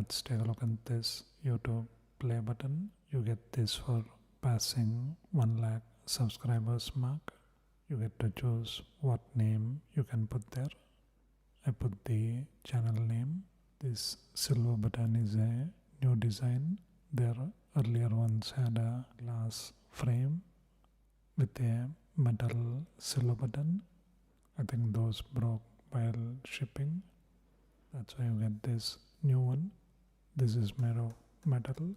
Let's take a look at this YouTube play button. You get this for passing 1 lakh subscribers mark. You get to choose what name you can put there. I put the channel name. This silver button is a new design. Their earlier ones had a glass frame with a metal silver button. I think those broke while shipping. That's why you get this new one. This is mirror metal.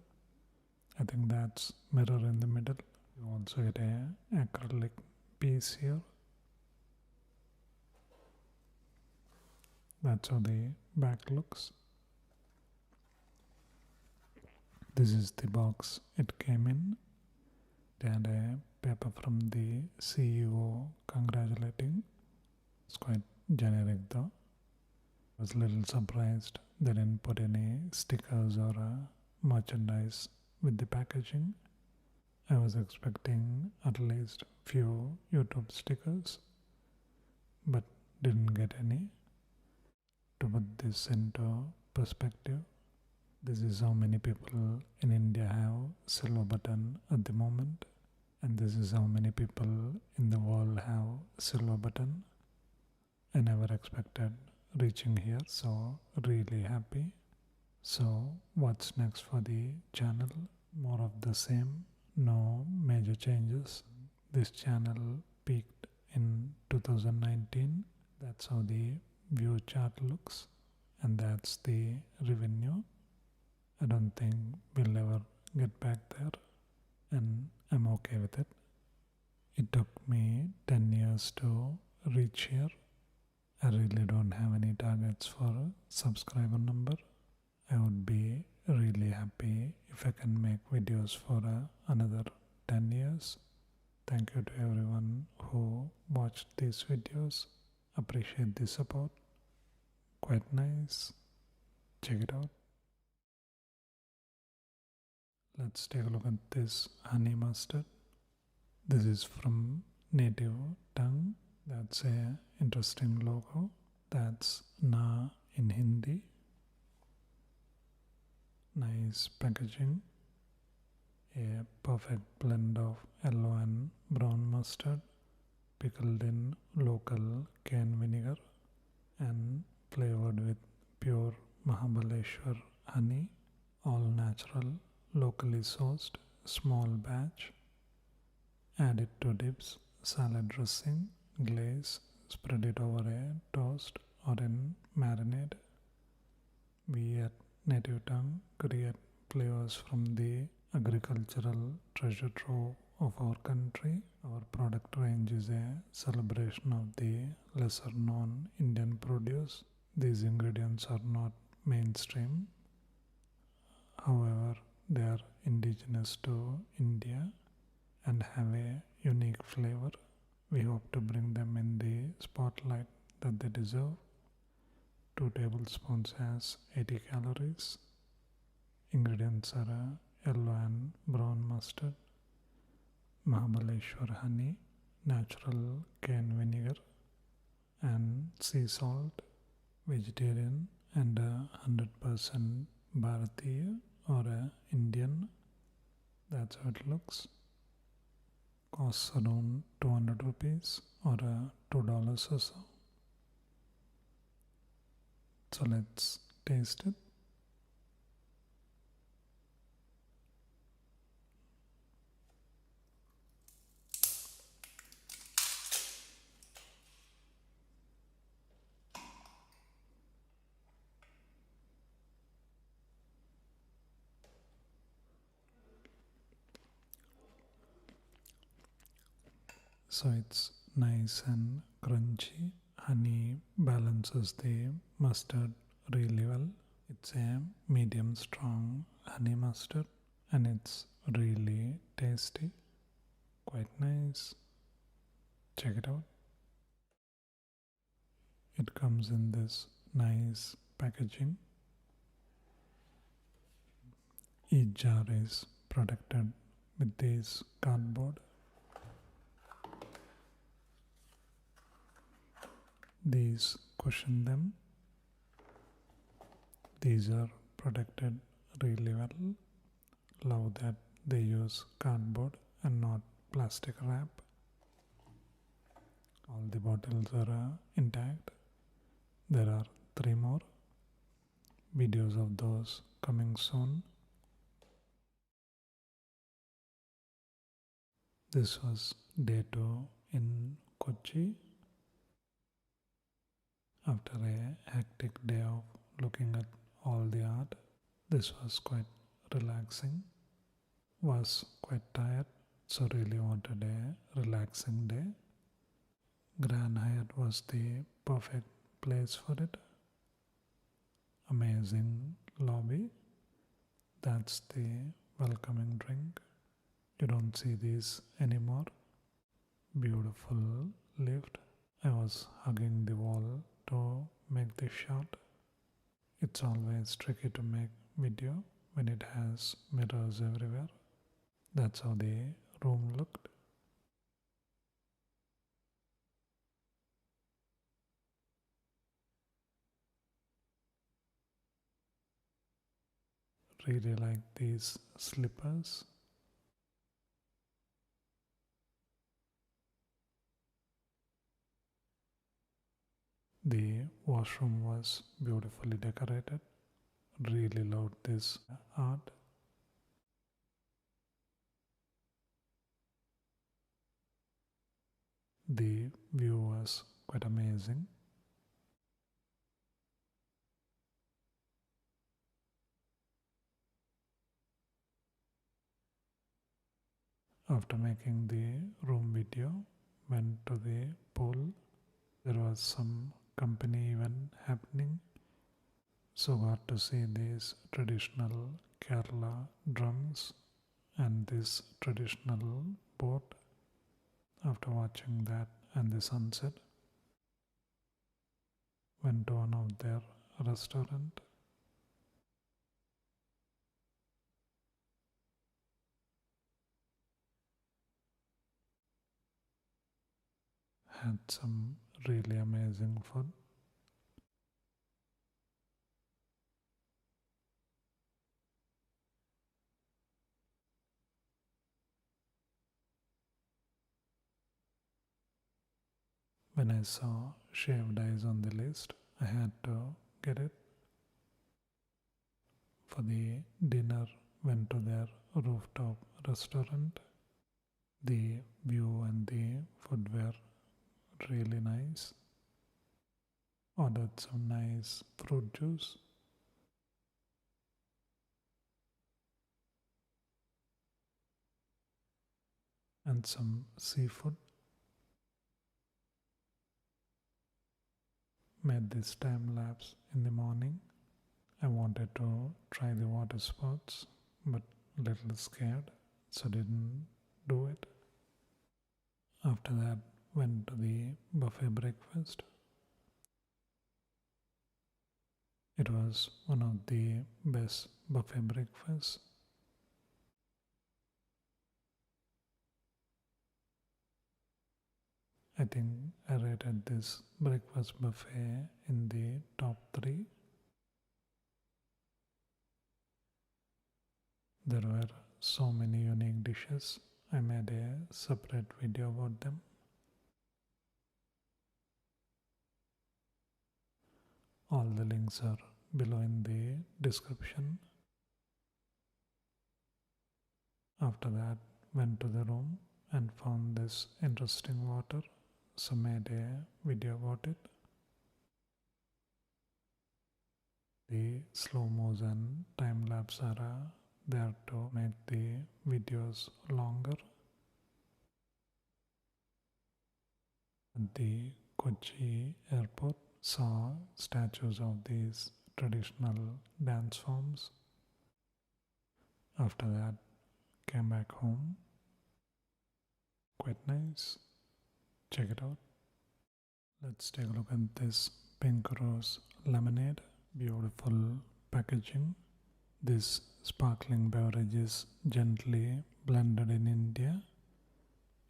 I think that's mirror in the middle. You also get a acrylic piece here. That's how the back looks. This is the box it came in. They had a paper from the CEO congratulating. It's quite generic though. I was a little surprised they didn't put any stickers or merchandise with the packaging. I was expecting at least few YouTube stickers, but didn't get any. To put this into perspective, this is how many people in India have silver button at the moment, and this is how many people in the world have silver button. I never expected reaching here, so really happy. So what's next for the channel? More of the same, no major changes. This channel peaked in 2019. That's how the view chart looks, and that's the revenue. I don't think we'll ever get back there, and I'm okay with it. It took me 10 years to reach here. I really don't have any targets for subscriber number. I would be really happy if I can make videos for another 10 years. Thank you to everyone who watched these videos. Appreciate the support. Quite nice. Check it out. Let's take a look at this honey mustard. This is from native tongue. That's a interesting logo. That's Na in Hindi. Nice packaging. A perfect blend of yellow and brown mustard pickled in local cane vinegar and flavored with pure Mahabaleshwar honey, all natural, locally sourced, small batch. Add it to dips, salad dressing, glaze, spread it over a toast or in marinade. We at Native Tongue create flavors from the agricultural treasure trove of our country. Our product range is a celebration of the lesser known Indian produce. These ingredients are not mainstream. However, they are indigenous to India and have a unique flavor. We hope to bring them in the spotlight that they deserve. 2 tablespoons has 80 calories. Ingredients are yellow and brown mustard, Mahabaleshwar honey, natural cane vinegar, and sea salt, vegetarian and 100% Bharatiya or Indian. That's how it looks. Costs around 200 rupees or $2 or so. So let's taste it. So it's nice and crunchy. Honey balances the mustard really well. It's a medium strong honey mustard and it's really tasty. Quite nice. Check it out. It comes in this nice packaging. Each jar is protected with this cardboard. These cushion them. These are protected really well. Love that they use cardboard and not plastic wrap. All the bottles are intact. There are 3 more. Videos of those coming soon. This was day 2 in Kochi. After a hectic day of looking at all the art, this was quite relaxing. Was quite tired, so really wanted a relaxing day. Grand Hyatt was the perfect place for it. Amazing lobby. That's the welcoming drink. You don't see these anymore. Beautiful lift. I was hugging the wall to make this shot. It's always tricky to make video when it has mirrors everywhere. That's how the room looked. Really like these slippers. The washroom was beautifully decorated. Really loved this art. The view was quite amazing. After making the room video, went to the pool. There was some company event happening, so got to see these traditional Kerala drums and this traditional boat. After watching that and the sunset, went to one of their restaurant. Had some really amazing food. When I saw shaved ice on the list, I had to get it. For the dinner, went to their rooftop restaurant. The view and the food were really nice. Ordered some nice fruit juice. And some seafood. Made this time lapse in the morning. I wanted to try the water sports, but little scared, so didn't do it. After that, went to the buffet breakfast. It was one of the best buffet breakfasts. I think I rated this breakfast buffet in the top 3. There were so many unique dishes. I made a separate video about them. All the links are below in the description. After that, went to the room and found this interesting water, so made a video about it. The slow-mos and time-lapse are there to make the videos longer. At the Kochi airport, saw statues of these traditional dance forms. After that, came back home. Quite nice. Check it out. Let's take a look at this pink rose lemonade. Beautiful packaging. This sparkling beverage is gently blended in India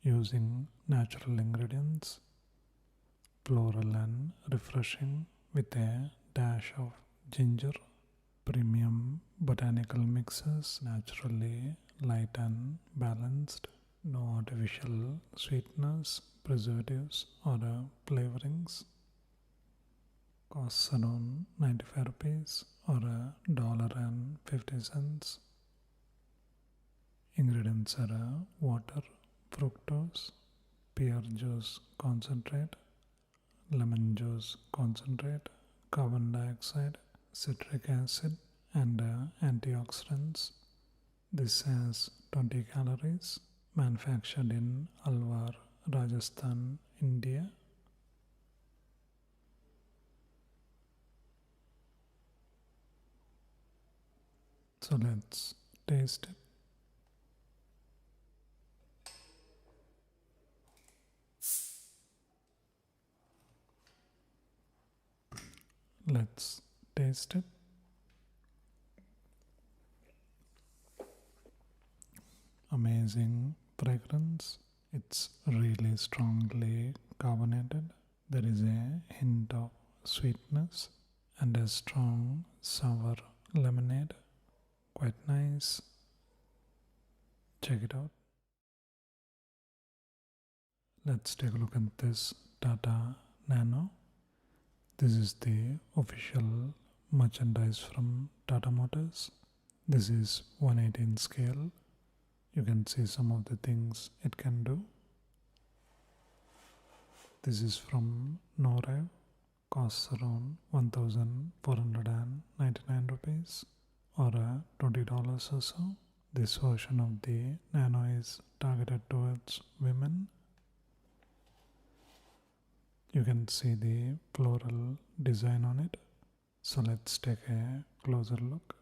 using natural ingredients, floral and refreshing with a dash of ginger. premium botanical mixes, naturally light and balanced, no artificial sweeteners, preservatives, or flavorings. Costs around 95 rupees or $1.50. Ingredients are water, fructose, pear juice concentrate, lemon juice concentrate, carbon dioxide, citric acid, and antioxidants. This has 20 calories. Manufactured in Alwar, Rajasthan, India. So let's taste it. Let's taste it. Amazing fragrance. It's really strongly carbonated. There is a hint of sweetness and a strong sour lemonade. Quite nice. Check it out. Let's take a look at this Tata Nano. This is the official merchandise from Tata Motors. This is 118 scale. You can see some of the things it can do. This is from Norev. Costs around 1,499 rupees or $20 or so. This version of the Nano is targeted towards women. You can see the floral design on it. So let's take a closer look.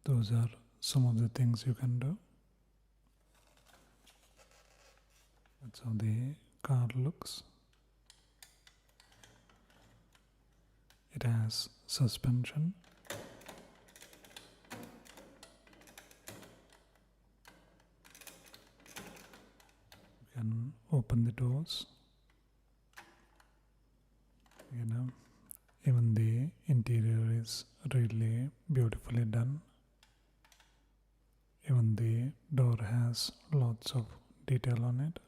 Those are some of the things you can do. That's how the car looks. It has suspension. You can open the doors. Even the interior is really beautifully done. Even the door has lots of detail on it.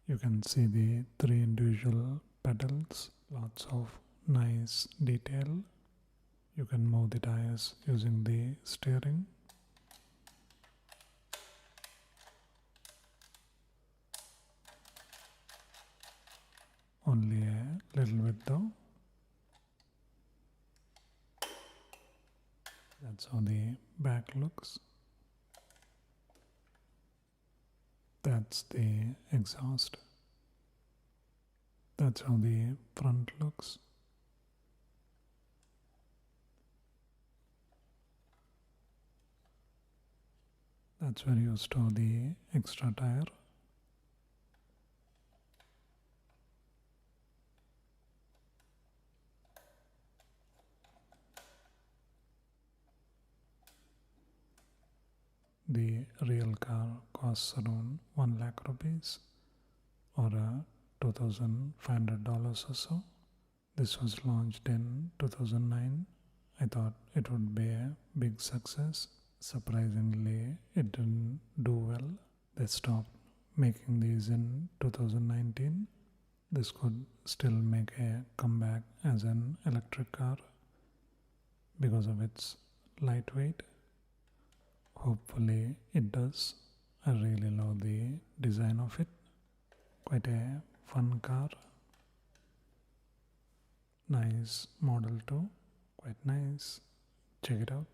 You can see the 3 individual pedals, lots of nice detail. You can move the tires using the steering. Only a little bit though. That's how the back looks. That's the exhaust. That's how the front looks. That's where you store the extra tire. The real car costs around 1 lakh rupees or $2,500 or so. This was launched in 2009. I thought it would be a big success. Surprisingly, it didn't do well. They stopped making these in 2019. This could still make a comeback as an electric car because of its lightweight. Hopefully it does. I really love the design of it. Quite a fun car. Nice model too. Quite nice. Check it out.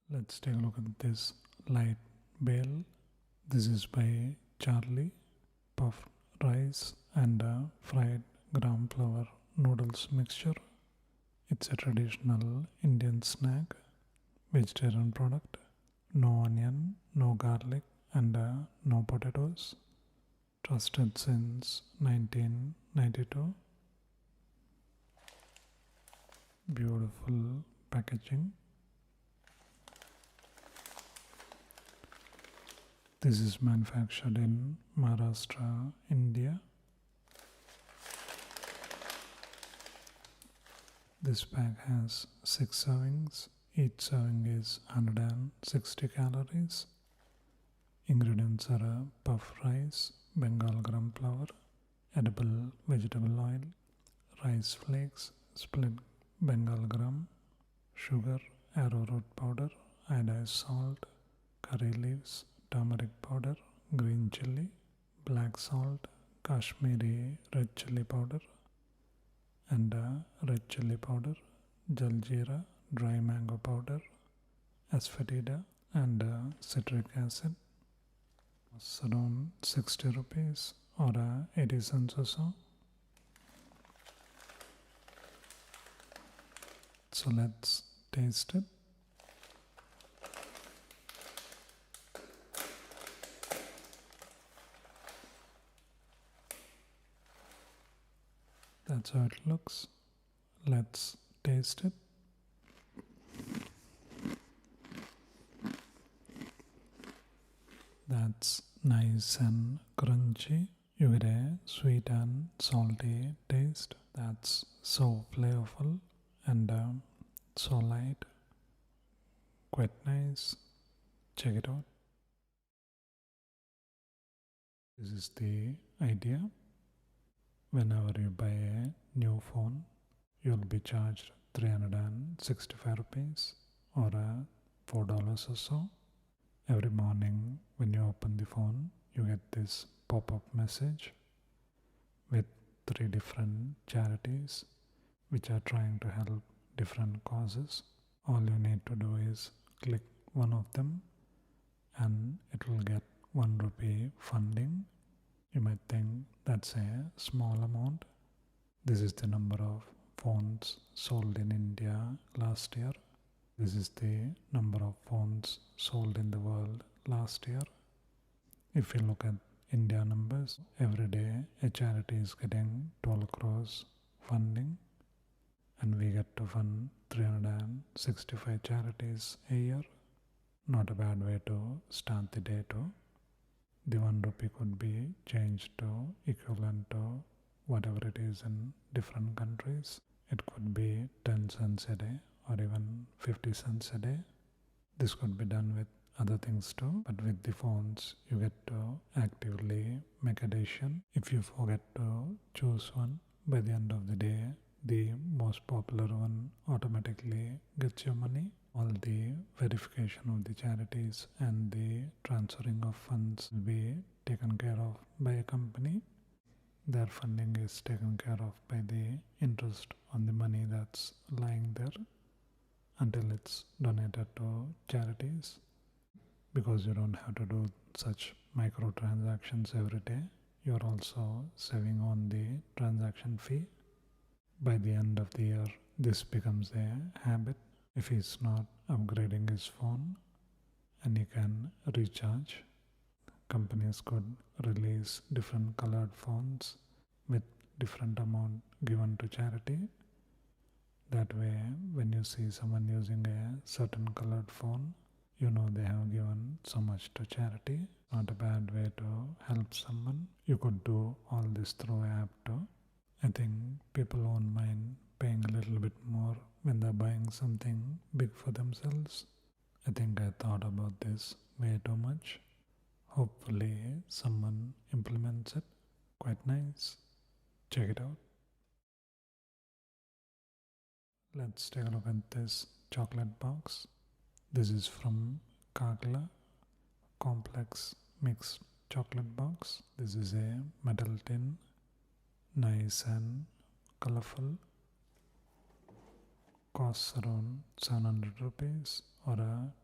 Let's take a look at this Lite Bhel. This is by Charliee. Puffed rice and fried gram flour noodles mixture. It's a traditional Indian snack, vegetarian product, no onion, no garlic, and no potatoes. Trusted since 1992. Beautiful packaging. This is manufactured in Maharashtra, India. This pack has 6 servings. Each serving is 160 calories. Ingredients are puff rice, Bengal gram flour, edible vegetable oil, rice flakes, split Bengal gram, sugar, arrowroot powder, iodized salt, curry leaves, turmeric powder, green chili, black salt, Kashmiri red chili powder, and red chili powder, jaljeera, dry mango powder, asafoetida, and citric acid. It's around 60 rupees or 80 cents or so. So let's taste it. That's how it looks. Let's taste it. That's nice and crunchy. You get a sweet and salty taste. That's so flavorful and so light. Quite nice. Check it out. This is the idea. Whenever you buy a new phone, you'll be charged 365 rupees or $4 or so. Every morning when you open the phone, you get this pop-up message with 3 different charities which are trying to help different causes. All you need to do is click one of them and it will get 1 rupee funding. You might think that's a small amount. This is the number of phones sold in India last year. This is the number of phones sold in the world last year. If you look at India numbers, every day a charity is getting 12 crores funding, and we get to fund 365 charities a year. Not a bad way to start the day too. The 1 rupee could be changed to equivalent to whatever it is in different countries. It could be 10 cents a day or even 50 cents a day. This could be done with other things too, but with the phones you get to actively make a decision. If you forget to choose one, by the end of the day the most popular one automatically gets your money. All the verification of the charities and the transferring of funds will be taken care of by a company. Their funding is taken care of by the interest on the money that's lying there until it's donated to charities. Because you don't have to do such microtransactions every day, you're also saving on the transaction fee. By the end of the year, this becomes a habit. If he's not upgrading his phone and he can recharge, companies could release different colored phones with different amount given to charity. That way, when you see someone using a certain colored phone, you know they have given so much to charity. Not a bad way to help someone. You could do all this through an app too. I think people won't mind paying a little bit more when they're buying something big for themselves. I think I thought about this way too much. Hopefully someone implements it. Quite nice. Check it out. Let's take a look at this chocolate box. This is from Cagla complex mixed chocolate box. This is a metal tin, nice and colorful. Costs around 700 rupees or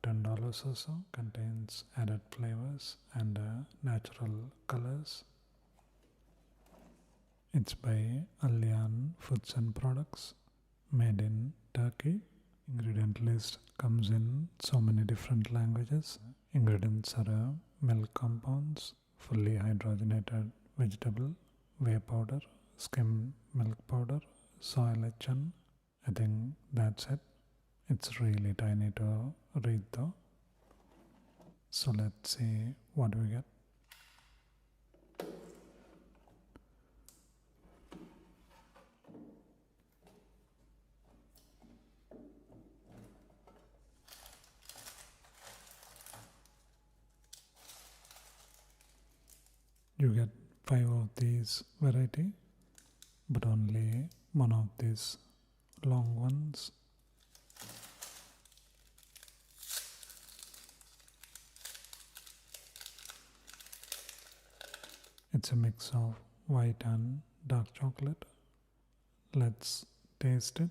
$10 or so. Contains added flavors and natural colors. It's by Alyan Foods and Products, made in Turkey. Ingredient list comes in so many different languages. Ingredients are milk compounds, fully hydrogenated vegetable, whey powder, skim milk powder, soy lecithin. I think that's it. It's really tiny to read though. So let's see what we get. You get 5 of these variety, but only one of these long ones. It's a mix of white and dark chocolate. Let's taste it.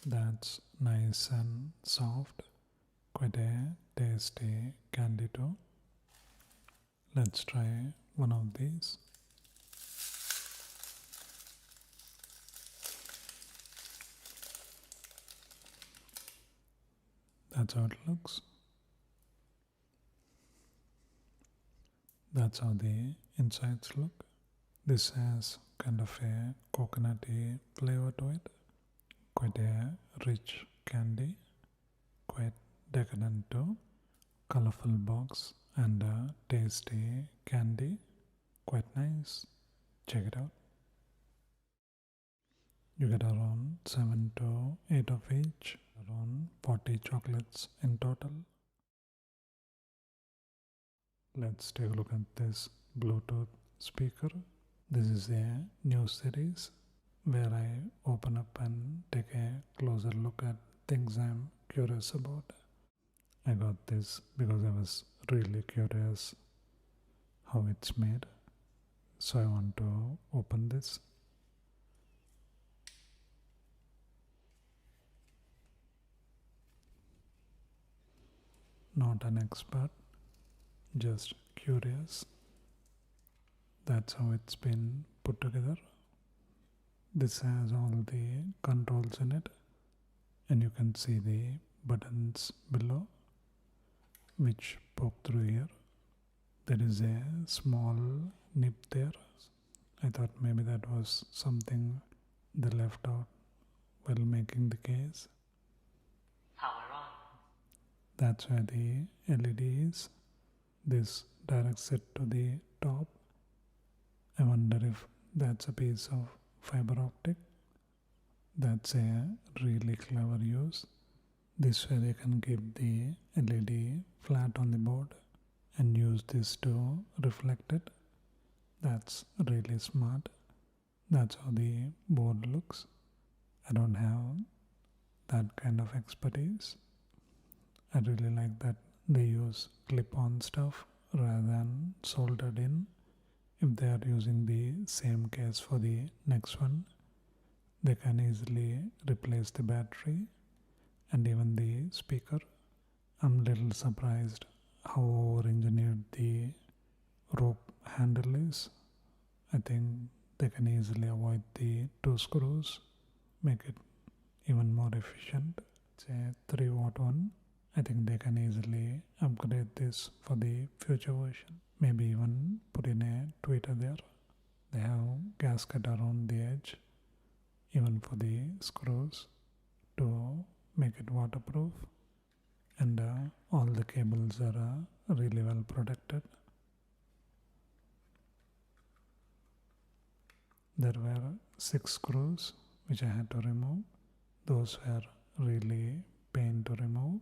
That's nice and soft, quite a tasty candy too. Let's try one of these. That's how it looks. That's how the insides look. This has kind of a coconutty flavor to it. Quite a rich candy. Quite decadent too. Colorful box and a tasty candy. Quite nice. Check it out. You get around 7 to 8 of each. Around 40 chocolates in total. Let's take a look at this Bluetooth speaker. This is a new series where I open up and take a closer look at things I'm curious about. I got this because I was really curious how it's made. So I want to open this. Not an expert, just curious. That's how it's been put together. This has all the controls in it, and you can see the buttons below which poke through here. There is a small nip there. I thought maybe that was something they left out while making the case. Power on. That's where the LED is. This directs it to the top. I wonder if that's a piece of fiber optic. That's a really clever use. This way they can keep the LED flat on the board and use this to reflect it. That's really smart. That's how the board looks. I don't have that kind of expertise. I really like that they use clip-on stuff rather than soldered in. If they are using the same case for the next one, they can easily replace the battery and even the speaker. I'm a little surprised how over-engineered the rope handle is. I think they can easily avoid the 2 screws, make it even more efficient. It's a 3-watt one. I think they can easily upgrade this for the future version. Maybe even put in a tweeter there. They have gasket around the edge, even for the screws, to make it waterproof. And all the cables are really well protected. There were 6 screws which I had to remove. Those were really pain to remove.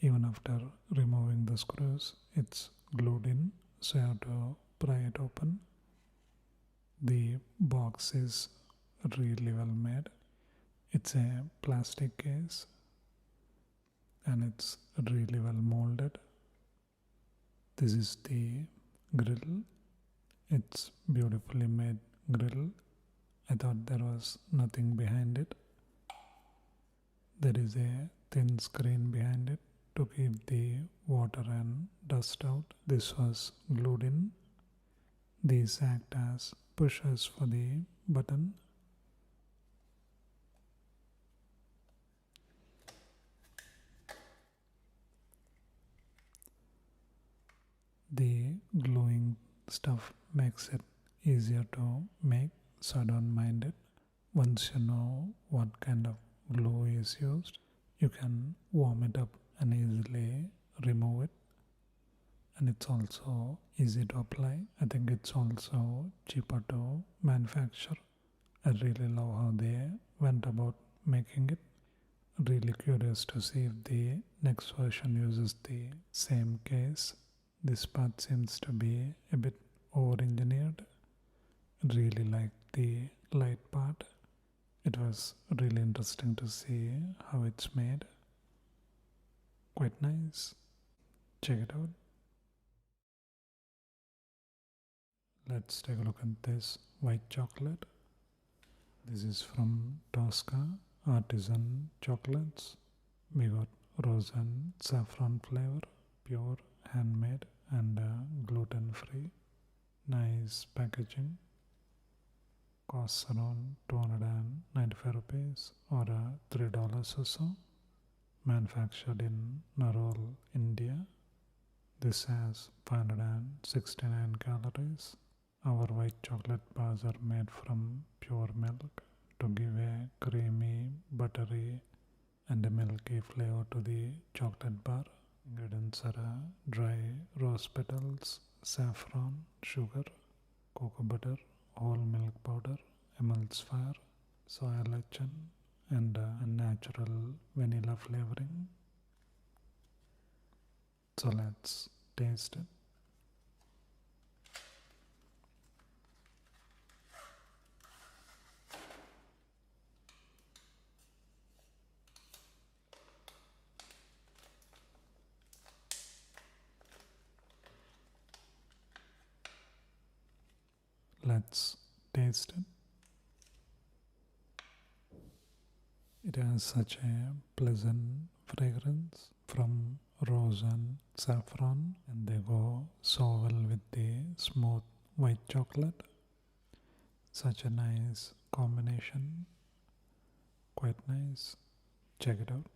Even after removing the screws, it's glued in, so I have to pry it open. The box is really well made. It's a plastic case and it's really well molded. This is the grill. It's beautifully made grill. I thought there was nothing behind it. There is a thin screen behind it to keep the water and dust out. This was glued in. These act as pushers for the button. The gluing stuff makes it easier to make, so I don't mind it. once you know what kind of glue is used, you can warm it up and easily remove it. And it's also easy to apply. I think it's also cheaper to manufacture. I really love how they went about making it. Really curious to see if the next version uses the same case. This part seems to be a bit over-engineered. Really like the light part. It was really interesting to see how it's made. Quite nice. Check it out. Let's take a look at this white chocolate. This is from Toska Artisan Chocolates. We got rose and saffron flavor, pure, handmade and gluten-free. Nice packaging. Costs around 295 rupees or $3 or so. Manufactured in Norev, India. This has 569 calories. Our white chocolate bars are made from pure milk to give a creamy, buttery and a milky flavor to the chocolate bar. Ingredients are dry rose petals, saffron, sugar, cocoa butter, whole milk powder, emulsifier, soy lecithin and a natural vanilla flavoring. So let's taste it. Let's taste it. It has such a pleasant fragrance from rose and saffron, and they go so well with the smooth white chocolate. Such a nice combination. Quite nice. Check it out.